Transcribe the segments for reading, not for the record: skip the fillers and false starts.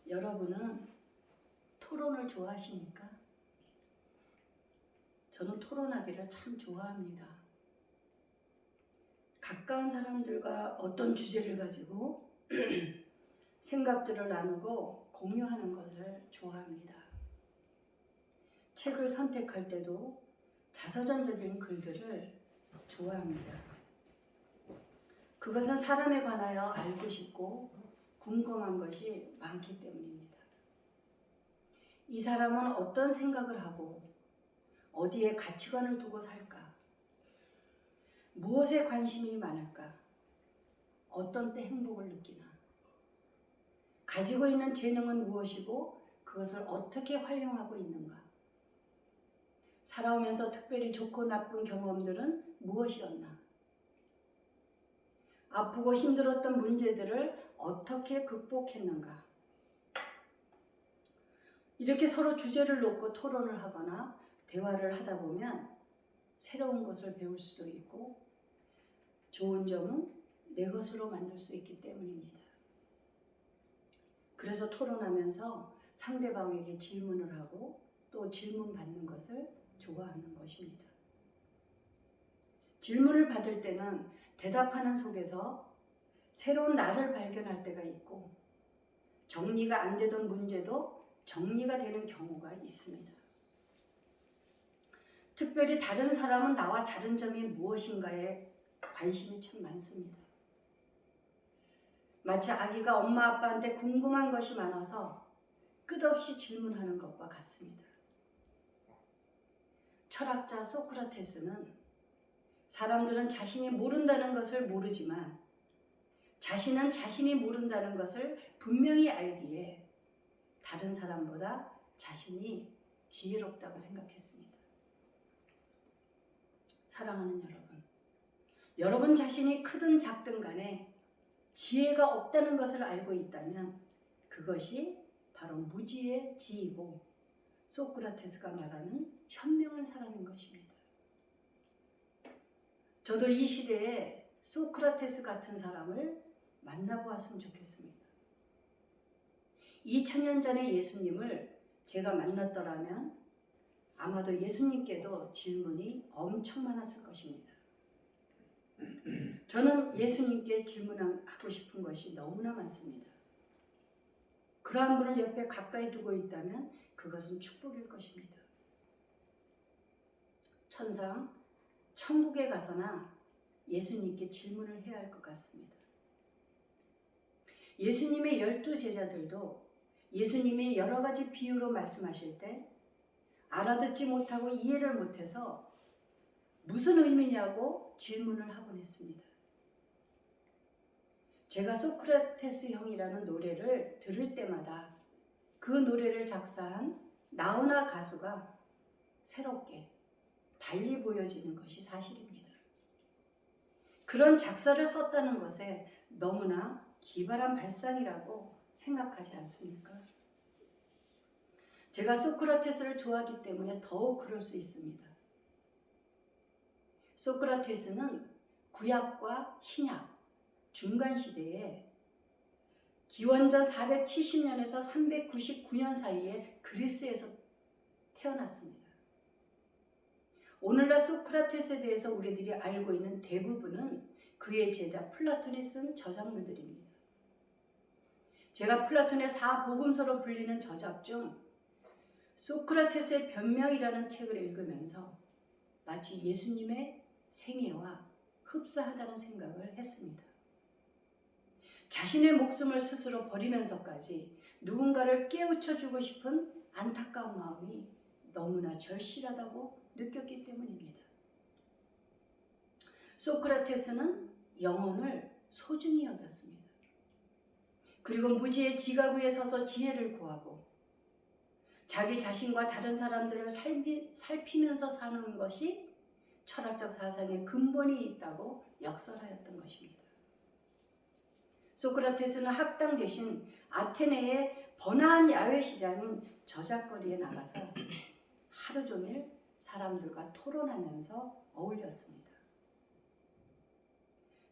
여러분은 토론을 좋아하십니까? 저는 토론하기를 참 좋아합니다. 가까운 사람들과 어떤 주제를 가지고 생각들을 나누고 공유하는 것을 좋아합니다. 책을 선택할 때도 자서전적인 글들을 좋아합니다. 그것은 사람에 관하여 알고 싶고 궁금한 것이 많기 때문입니다. 이 사람은 어떤 생각을 하고 어디에 가치관을 두고 살까? 무엇에 관심이 많을까? 어떤 때 행복을 느끼나? 가지고 있는 재능은 무엇이고 그것을 어떻게 활용하고 있는가? 살아오면서 특별히 좋고 나쁜 경험들은 무엇이었나? 아프고 힘들었던 문제들을 어떻게 극복했는가? 이렇게 서로 주제를 놓고 토론을 하거나 대화를 하다 보면 새로운 것을 배울 수도 있고 좋은 점은 내 것으로 만들 수 있기 때문입니다. 그래서 토론하면서 상대방에게 질문을 하고 또 질문 받는 것을 좋아하는 것입니다. 질문을 받을 때는 대답하는 속에서 새로운 나를 발견할 때가 있고 정리가 안 되던 문제도 정리가 되는 경우가 있습니다. 특별히 다른 사람은 나와 다른 점이 무엇인가에 관심이 참 많습니다. 마치 아기가 엄마 아빠한테 궁금한 것이 많아서 끝없이 질문하는 것과 같습니다. 철학자 소크라테스는 사람들은 자신이 모른다는 것을 모르지만 자신은 자신이 모른다는 것을 분명히 알기에 다른 사람보다 자신이 지혜롭다고 생각했습니다. 사랑하는 여러분, 여러분 자신이 크든 작든 간에 지혜가 없다는 것을 알고 있다면 그것이 바로 무지의 지이고 소크라테스가 말하는 현명한 사람인 것입니다. 저도 이 시대에 소크라테스 같은 사람을 만나보았으면 좋겠습니다. 2000년 전에 예수님을 제가 만났더라면 아마도 예수님께도 질문이 엄청 많았을 것입니다. 저는 예수님께 질문하고 싶은 것이 너무나 많습니다. 그러한 분을 옆에 가까이 두고 있다면 그것은 축복일 것입니다. 천상, 천국에 가서나 예수님께 질문을 해야 할 것 같습니다. 예수님의 12 제자들도 예수님이 여러 가지 비유로 말씀하실 때 알아듣지 못하고 이해를 못해서 무슨 의미냐고 질문을 하곤 했습니다. 제가 소크라테스 형이라는 노래를 들을 때마다 그 노래를 작사한 나훈아 가수가 새롭게 달리 보여지는 것이 사실입니다. 그런 작사를 썼다는 것에 너무나 기발한 발상이라고 생각하지 않습니까? 제가 소크라테스를 좋아하기 때문에 더욱 그럴 수 있습니다. 소크라테스는 구약과 신약, 중간 시대에 기원전 470년에서 399년 사이에 그리스에서 태어났습니다. 오늘날 소크라테스에 대해서 우리들이 알고 있는 대부분은 그의 제자 플라톤이 쓴 저작물들입니다. 제가 플라톤의 사복음서로 불리는 저작 중 소크라테스의 변명이라는 책을 읽으면서 마치 예수님의 생애와 흡사하다는 생각을 했습니다. 자신의 목숨을 스스로 버리면서까지 누군가를 깨우쳐주고 싶은 안타까운 마음이 너무나 절실하다고 느꼈기 때문입니다. 소크라테스는 영혼을 소중히 여겼습니다. 그리고 무지의 지가구에 서서 지혜를 구하고 자기 자신과 다른 사람들을 살피면서 사는 것이 철학적 사상의 근본이 있다고 역설하였던 것입니다. 소크라테스는 학당 대신 아테네의 번화한 야외 시장인 저작거리에 나가서 하루 종일 사람들과 토론하면서 어울렸습니다.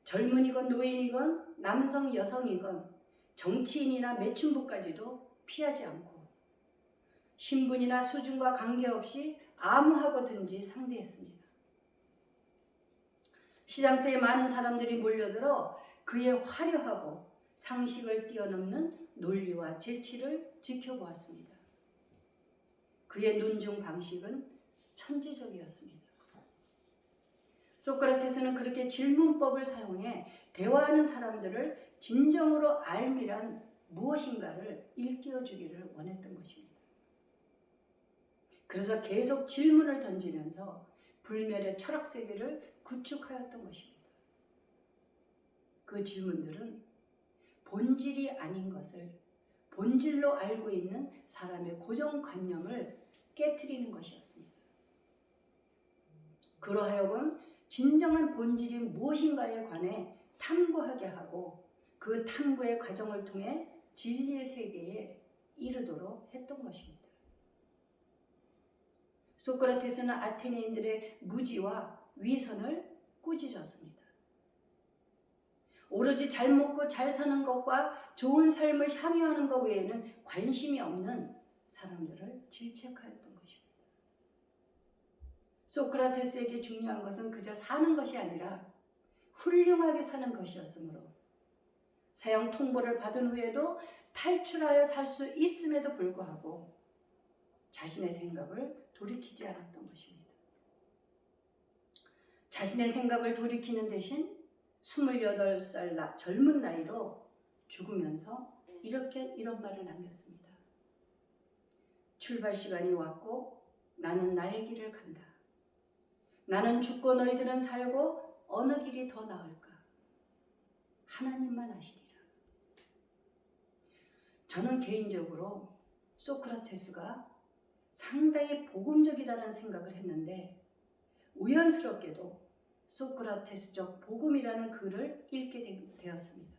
젊은이건 노인이건 남성 여성이건 정치인이나 매춘부까지도 피하지 않고 신분이나 수준과 관계없이 아무하고든지 상대했습니다. 시장터에 많은 사람들이 몰려들어 그의 화려하고 상식을 뛰어넘는 논리와 재치를 지켜보았습니다. 그의 논증 방식은 천재적이었습니다. 소크라테스는 그렇게 질문법을 사용해 대화하는 사람들을 진정으로 알미란 무엇인가를 일깨워주기를 원했던 것입니다. 그래서 계속 질문을 던지면서 불멸의 철학 세계를 구축하였던 것입니다. 그 질문들은 본질이 아닌 것을 본질로 알고 있는 사람의 고정관념을 깨트리는 것이었습니다. 그러하여금 진정한 본질이 무엇인가에 관해 탐구하게 하고 그 탐구의 과정을 통해 진리의 세계에 이르도록 했던 것입니다. 소크라테스는 아테네인들의 무지와 위선을 꾸짖었습니다. 오로지 잘 먹고 잘 사는 것과 좋은 삶을 향유하는 것 외에는 관심이 없는 사람들을 질책하였던 것입니다. 소크라테스에게 중요한 것은 그저 사는 것이 아니라 훌륭하게 사는 것이었으므로 사형 통보를 받은 후에도 탈출하여 살 수 있음에도 불구하고 자신의 생각을 돌이키지 않았던 것입니다. 자신의 생각을 돌이키는 대신 28살 젊은 나이로 죽으면서 이런 말을 남겼습니다. 출발 시간이 왔고 나는 나의 길을 간다. 나는 죽고 너희들은 살고 어느 길이 더 나을까? 하나님만 아시리라. 저는 개인적으로 소크라테스가 상당히 복음적이다라는 생각을 했는데 우연스럽게도 소크라테스적 복음이라는 글을 읽게 되었습니다.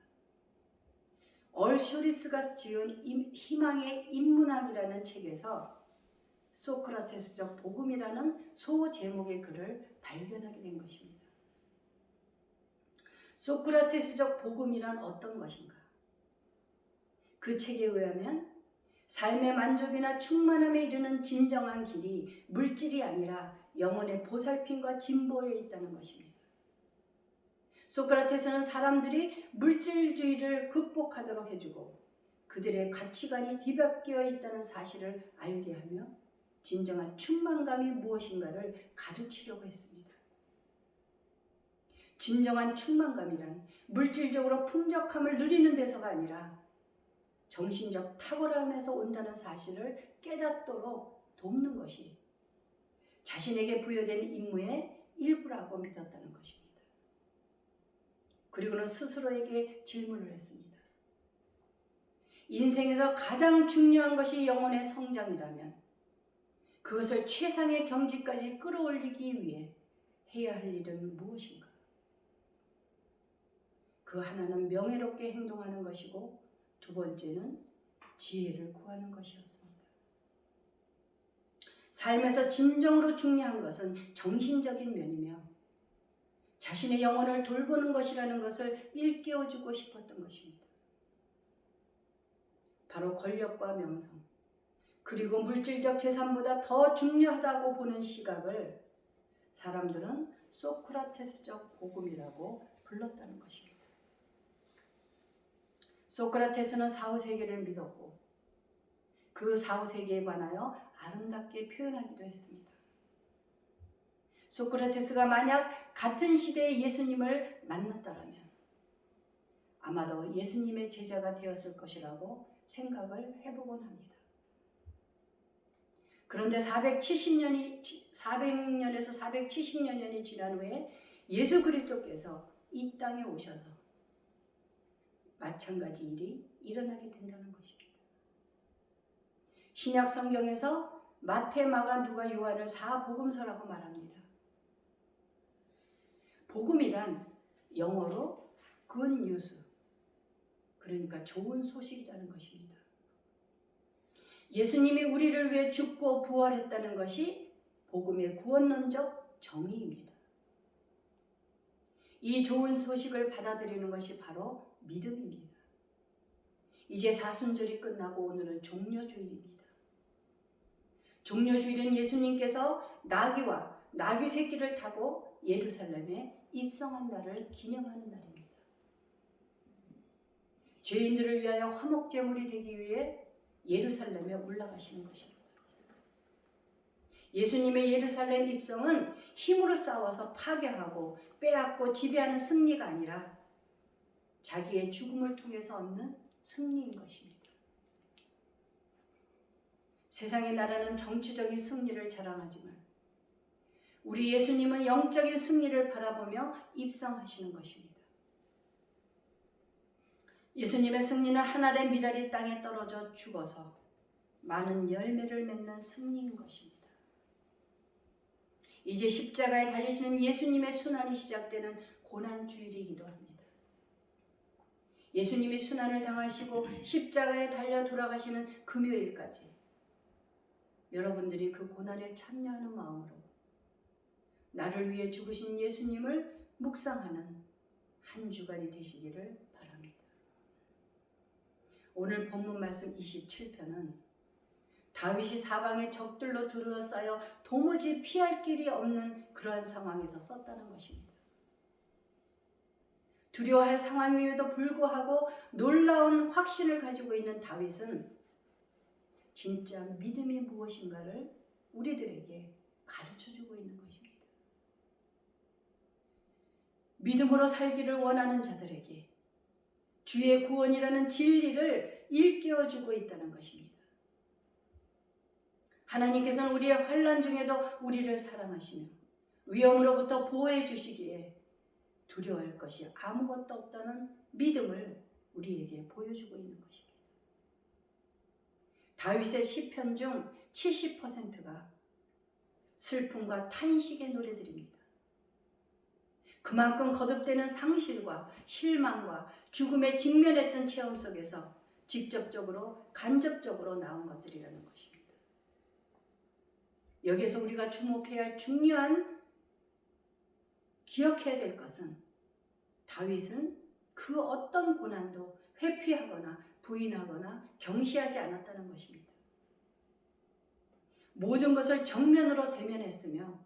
얼쇼리스가 지은 희망의 인문학이라는 책에서 소크라테스적 복음이라는 소제목의 글을 발견하게 된 것입니다. 소크라테스적 복음이란 어떤 것인가? 그 책에 의하면 삶의 만족이나 충만함에 이르는 진정한 길이 물질이 아니라 영혼의 보살핌과 진보에 있다는 것입니다. 소크라테스는 사람들이 물질주의를 극복하도록 해주고 그들의 가치관이 뒤바뀌어 있다는 사실을 알게 하며 진정한 충만감이 무엇인가를 가르치려고 했습니다. 진정한 충만감이란 물질적으로 풍족함을 누리는 데서가 아니라 정신적 탁월함에서 온다는 사실을 깨닫도록 돕는 것이 자신에게 부여된 임무의 일부라고 믿었다는 것입니다. 그리고는 스스로에게 질문을 했습니다. 인생에서 가장 중요한 것이 영혼의 성장이라면 그것을 최상의 경지까지 끌어올리기 위해 해야 할 일은 무엇인가? 그 하나는 명예롭게 행동하는 것이고 두 번째는 지혜를 구하는 것이었습니다. 삶에서 진정으로 중요한 것은 정신적인 면이며 자신의 영혼을 돌보는 것이라는 것을 일깨워주고 싶었던 것입니다. 바로 권력과 명성, 그리고 물질적 재산보다 더 중요하다고 보는 시각을 사람들은 소크라테스적 복음이라고 불렀다는 것입니다. 소크라테스는 사후세계를 믿었고 그 사후세계에 관하여 아름답게 표현하기도 했습니다. 소크라테스가 만약 같은 시대의 예수님을 만났다면 아마도 예수님의 제자가 되었을 것이라고 생각을 해보곤 합니다. 그런데 400년에서 470여 년이 지난 후에 예수 그리스도께서 이 땅에 오셔서 마찬가지 일이 일어나게 된다는 것입니다. 신약 성경에서 마태, 마가, 누가, 요한을 사복음서라고 말합니다. 복음이란 영어로 good news, 그러니까 좋은 소식이라는 것입니다. 예수님이 우리를 위해 죽고 부활했다는 것이 복음의 구원론적 정의입니다. 이 좋은 소식을 받아들이는 것이 바로 믿음입니다. 이제 사순절이 끝나고 오늘은 종려주일입니다. 종려주일은 예수님께서 나귀와 나귀 새끼를 타고 예루살렘에 입성한 날을 기념하는 날입니다. 죄인들을 위하여 화목제물이 되기 위해 예루살렘에 올라가시는 것입니다. 예수님의 예루살렘 입성은 힘으로 싸워서 파괴하고 빼앗고 지배하는 승리가 아니라 자기의 죽음을 통해서 얻는 승리인 것입니다. 세상의 나라는 정치적인 승리를 자랑하지만 우리 예수님은 영적인 승리를 바라보며 입성하시는 것입니다. 예수님의 승리는 한 알의 밀알이 땅에 떨어져 죽어서 많은 열매를 맺는 승리인 것입니다. 이제 십자가에 달리시는 예수님의 순환이 시작되는 고난주일이기도 합니다. 예수님이 순환을 당하시고 십자가에 달려 돌아가시는 금요일까지 여러분들이 그 고난에 참여하는 마음으로 나를 위해 죽으신 예수님을 묵상하는 한 주간이 되시기를 바랍니다. 오늘 본문 말씀 27편은 다윗이 사방의 적들로 둘러싸여 도무지 피할 길이 없는 그러한 상황에서 썼다는 것입니다. 두려워할 상황임에도 불구하고 놀라운 확신을 가지고 있는 다윗은 진짜 믿음이 무엇인가를 우리들에게 가르쳐주고 있는 것입니다. 믿음으로 살기를 원하는 자들에게 주의 구원이라는 진리를 일깨워주고 있다는 것입니다. 하나님께서는 우리의 환난 중에도 우리를 사랑하시며 위험으로부터 보호해 주시기에 두려워할 것이 아무것도 없다는 믿음을 우리에게 보여주고 있는 것입니다. 다윗의 시편 중 70%가 슬픔과 탄식의 노래들입니다. 그만큼 거듭되는 상실과 실망과 죽음에 직면했던 체험 속에서 직접적으로 간접적으로 나온 것들이라는 것입니다. 여기서 우리가 주목해야 할 중요한 기억해야 될 것은 다윗은 그 어떤 고난도 회피하거나 부인하거나 경시하지 않았다는 것입니다. 모든 것을 정면으로 대면했으며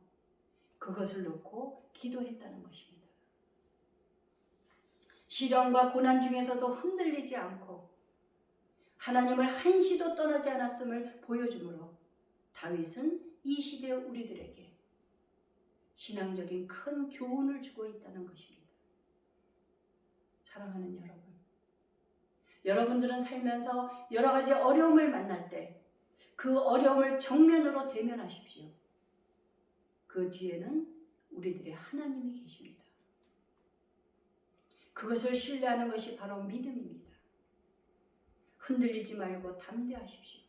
그것을 놓고 기도했다는 것입니다. 시련과 고난 중에서도 흔들리지 않고 하나님을 한시도 떠나지 않았음을 보여주므로 다윗은 이 시대 우리들에게 신앙적인 큰 교훈을 주고 있다는 것입니다. 사랑하는 여러분, 여러분들은 살면서 여러 가지 어려움을 만날 때 그 어려움을 정면으로 대면하십시오. 그 뒤에는 우리들의 하나님이 계십니다. 그것을 신뢰하는 것이 바로 믿음입니다. 흔들리지 말고 담대하십시오.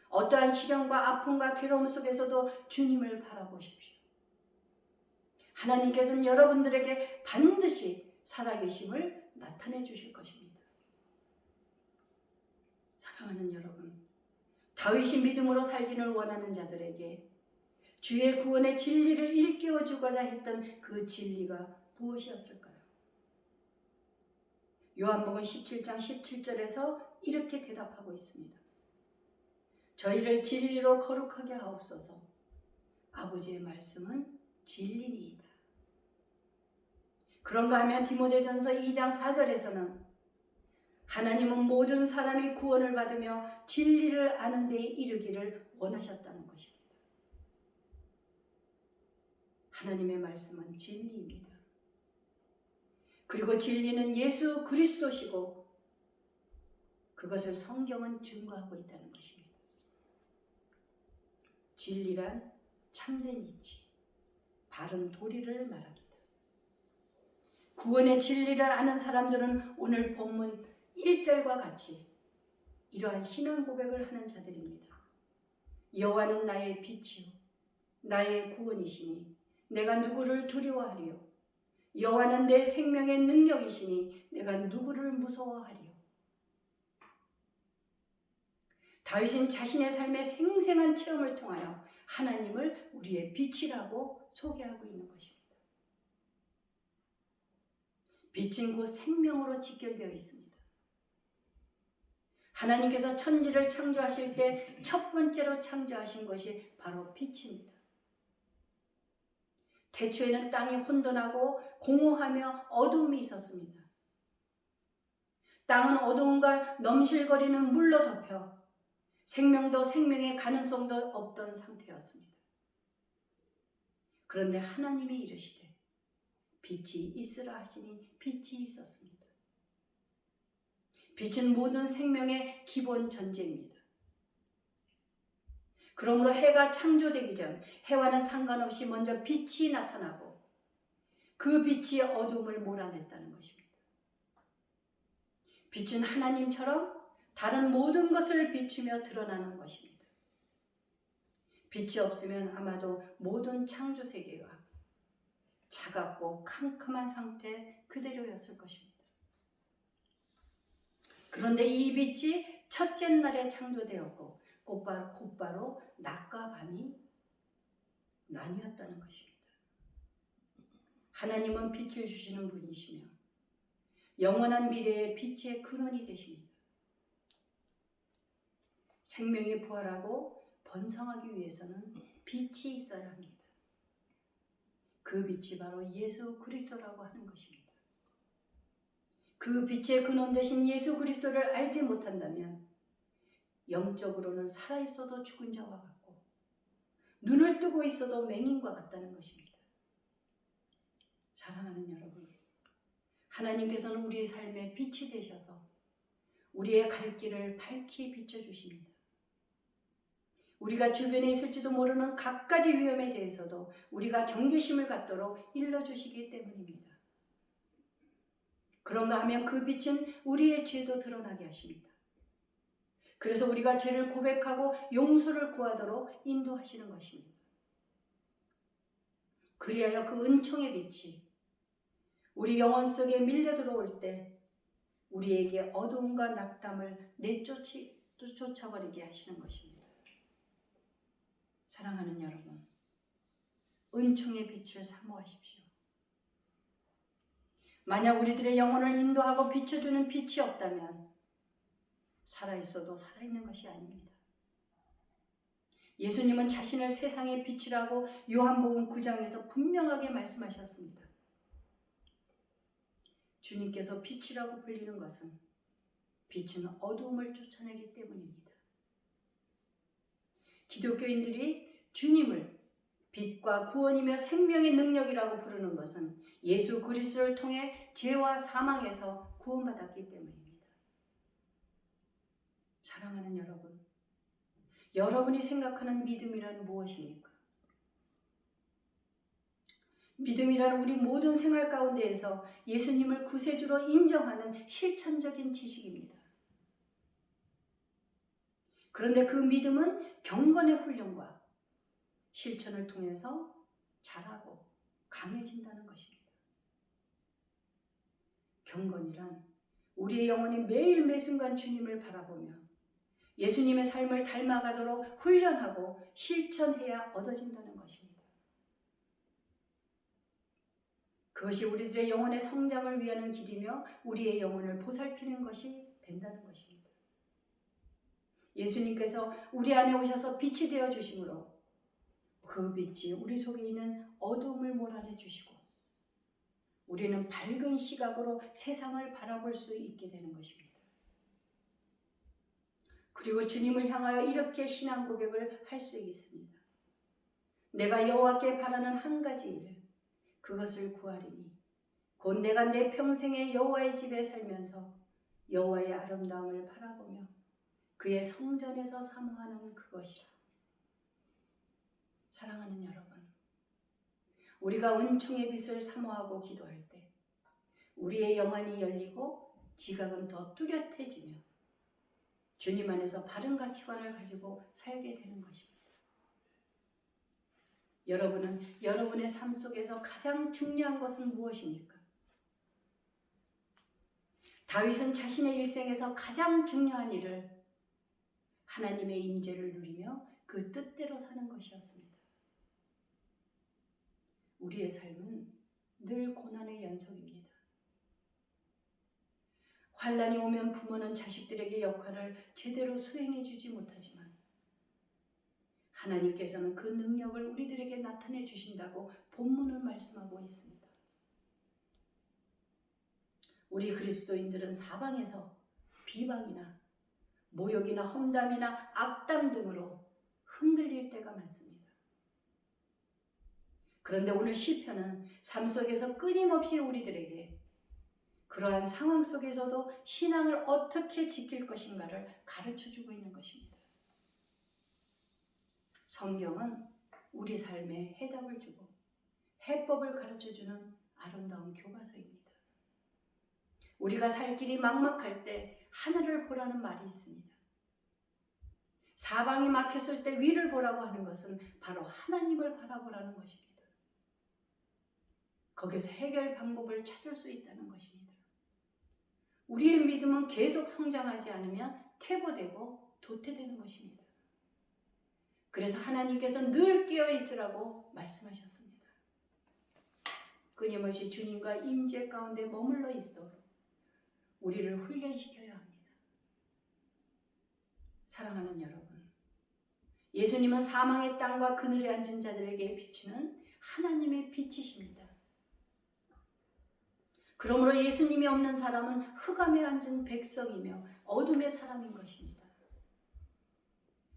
어떠한 시련과 아픔과 괴로움 속에서도 주님을 바라보십시오. 하나님께서는 여러분들에게 반드시 살아계심을 나타내 주실 것입니다. 사랑하는 여러분, 다윗이 믿음으로 살기를 원하는 자들에게 주의 구원의 진리를 일깨워 주고자 했던 그 진리가 무엇이었을까요? 요한복음 17장 17절에서 이렇게 대답하고 있습니다. 저희를 진리로 거룩하게 하옵소서. 아버지의 말씀은 진리니이다. 그런가 하면 디모데전서 2장 4절에서는 하나님은 모든 사람이 구원을 받으며 진리를 아는 데에 이르기를 원하셨다는 것입니다. 하나님의 말씀은 진리입니다. 그리고 진리는 예수 그리스도시고 그것을 성경은 증거하고 있다는 것입니다. 진리란 참된 이치, 바른 도리를 말합니다. 구원의 진리를 아는 사람들은 오늘 본문 1절과 같이 이러한 신앙 고백을 하는 자들입니다. 여호와는 나의 빛이요 나의 구원이시니 내가 누구를 두려워하리요. 여호와는 내 생명의 능력이시니 내가 누구를 무서워하리요. 다윗은 자신의 삶의 생생한 체험을 통하여 하나님을 우리의 빛이라고 소개하고 있는 것입니다. 빛은 곧 생명으로 직결되어 있습니다. 하나님께서 천지를 창조하실 때 첫 번째로 창조하신 것이 바로 빛입니다. 태초에는 땅이 혼돈하고 공허하며 어두움이 있었습니다. 땅은 어두움과 넘실거리는 물로 덮여 생명도 생명의 가능성도 없던 상태였습니다. 그런데 하나님이 이르시되 빛이 있으라 하시니 빛이 있었습니다. 빛은 모든 생명의 기본 전제입니다. 그러므로 해가 창조되기 전 해와는 상관없이 먼저 빛이 나타나고 그 빛이 어두움을 몰아냈다는 것입니다. 빛은 하나님처럼 다른 모든 것을 비추며 드러나는 것입니다. 빛이 없으면 아마도 모든 창조 세계가 차갑고 캄캄한 상태 그대로였을 것입니다. 그런데 이 빛이 첫째 날에 창조되었고 곧바로 낮과 밤이 나뉘었다는 것입니다. 하나님은 빛을 주시는 분이시며 영원한 미래의 빛의 근원이 되십니다. 생명이 부활하고 번성하기 위해서는 빛이 있어야 합니다. 그 빛이 바로 예수 그리스도라고 하는 것입니다. 그 빛의 근원 되신 예수 그리스도를 알지 못한다면 영적으로는 살아있어도 죽은 자와 같고 눈을 뜨고 있어도 맹인과 같다는 것입니다. 사랑하는 여러분, 하나님께서는 우리의 삶에 빛이 되셔서 우리의 갈 길을 밝히 비춰주십니다. 우리가 주변에 있을지도 모르는 갖가지 위험에 대해서도 우리가 경계심을 갖도록 일러주시기 때문입니다. 그런가 하면 그 빛은 우리의 죄도 드러나게 하십니다. 그래서 우리가 죄를 고백하고 용서를 구하도록 인도하시는 것입니다. 그리하여 그 은총의 빛이 우리 영혼 속에 밀려 들어올 때 우리에게 어두움과 낙담을 쫓아버리게 하시는 것입니다. 사랑하는 여러분, 은총의 빛을 사모하십시오. 만약 우리들의 영혼을 인도하고 비춰주는 빛이 없다면 살아있어도 살아있는 것이 아닙니다. 예수님은 자신을 세상의 빛이라고 요한복음 9장에서 분명하게 말씀하셨습니다. 주님께서 빛이라고 불리는 것은 빛은 어두움을 쫓아내기 때문입니다. 기독교인들이 주님을 빛과 구원이며 생명의 능력이라고 부르는 것은 예수 그리스도를 통해 죄와 사망에서 구원받았기 때문입니다. 사랑하는 여러분, 여러분이 생각하는 믿음이란 무엇입니까? 믿음이란 우리 모든 생활 가운데에서 예수님을 구세주로 인정하는 실천적인 지식입니다. 그런데 그 믿음은 경건의 훈련과 실천을 통해서 자라고 강해진다는 것입니다. 경건이란 우리의 영혼이 매일 매순간 주님을 바라보며 예수님의 삶을 닮아가도록 훈련하고 실천해야 얻어진다는 것입니다. 그것이 우리들의 영혼의 성장을 위하는 길이며 우리의 영혼을 보살피는 것이 된다는 것입니다. 예수님께서 우리 안에 오셔서 빛이 되어 주심으로 그 빛이 우리 속에 있는 어두움을 몰아내 주시고 우리는 밝은 시각으로 세상을 바라볼 수 있게 되는 것입니다. 그리고 주님을 향하여 이렇게 신앙 고백을 할 수 있습니다. 내가 여호와께 바라는 한 가지 일을 그것을 구하리니 곧 내가 내 평생에 여호와의 집에 살면서 여호와의 아름다움을 바라보며 그의 성전에서 사모하는 그것이라. 사랑하는 여러분, 우리가 은총의 빛을 사모하고 기도할 때 우리의 영안이 열리고 지각은 더 뚜렷해지며 주님 안에서 바른 가치관을 가지고 살게 되는 것입니다. 여러분은 여러분의 삶 속에서 가장 중요한 것은 무엇입니까? 다윗은 자신의 일생에서 가장 중요한 일을 하나님의 임재를 누리며 그 뜻대로 사는 것이었습니다. 우리의 삶은 늘 고난의 연속입니다. 환란이 오면 부모는 자식들에게 역할을 제대로 수행해 주지 못하지만 하나님께서는 그 능력을 우리들에게 나타내 주신다고 본문은 말씀하고 있습니다. 우리 그리스도인들은 사방에서 비방이나 모욕이나 험담이나 악담 등으로 흔들릴 때가 많습니다. 그런데 오늘 시편은 삶 속에서 끊임없이 우리들에게 그러한 상황 속에서도 신앙을 어떻게 지킬 것인가를 가르쳐주고 있는 것입니다. 성경은 우리 삶에 해답을 주고 해법을 가르쳐주는 아름다운 교과서입니다. 우리가 살 길이 막막할 때 하늘을 보라는 말이 있습니다. 사방이 막혔을 때 위를 보라고 하는 것은 바로 하나님을 바라보라는 것입니다. 거기서 해결 방법을 찾을 수 있다는 것입니다. 우리의 믿음은 계속 성장하지 않으면 퇴보되고 도태되는 것입니다. 그래서 하나님께서 늘 깨어 있으라고 말씀하셨습니다. 끊임없이 주님과 임재 가운데 머물러 있도록 우리를 훈련시켜야 합니다. 사랑하는 여러분, 예수님은 사망의 땅과 그늘에 앉은 자들에게 비치는 하나님의 빛이십니다. 그러므로 예수님이 없는 사람은 흑암에 앉은 백성이며 어둠의 사람인 것입니다.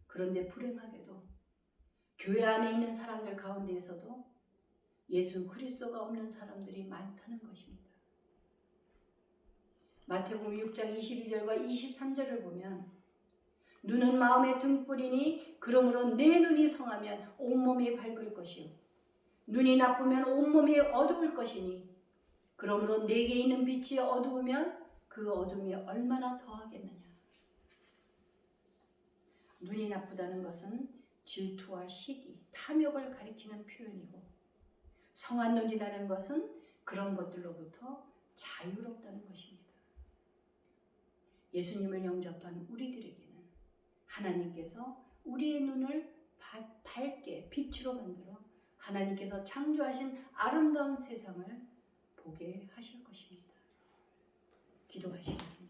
그런데 불행하게도 교회 안에 있는 사람들 가운데에서도 예수 그리스도가 없는 사람들이 많다는 것입니다. 마태복음 6장 22절과 23절을 보면 눈은 마음의 등불이니 그러므로 내 눈이 성하면 온몸이 밝을 것이요 눈이 나쁘면 온몸이 어두울 것이니 그러므로 내게 있는 빛이 어두우면 그 어둠이 얼마나 더하겠느냐. 눈이 나쁘다는 것은 질투와 시기, 탐욕을 가리키는 표현이고 성한 눈이라는 것은 그런 것들로부터 자유롭다는 것입니다. 예수님을 영접한 우리들에게는 하나님께서 우리의 눈을 밝게 빛으로 만들어 하나님께서 창조하신 아름다운 세상을 보게 하실 것입니다. 기도하시겠습니다.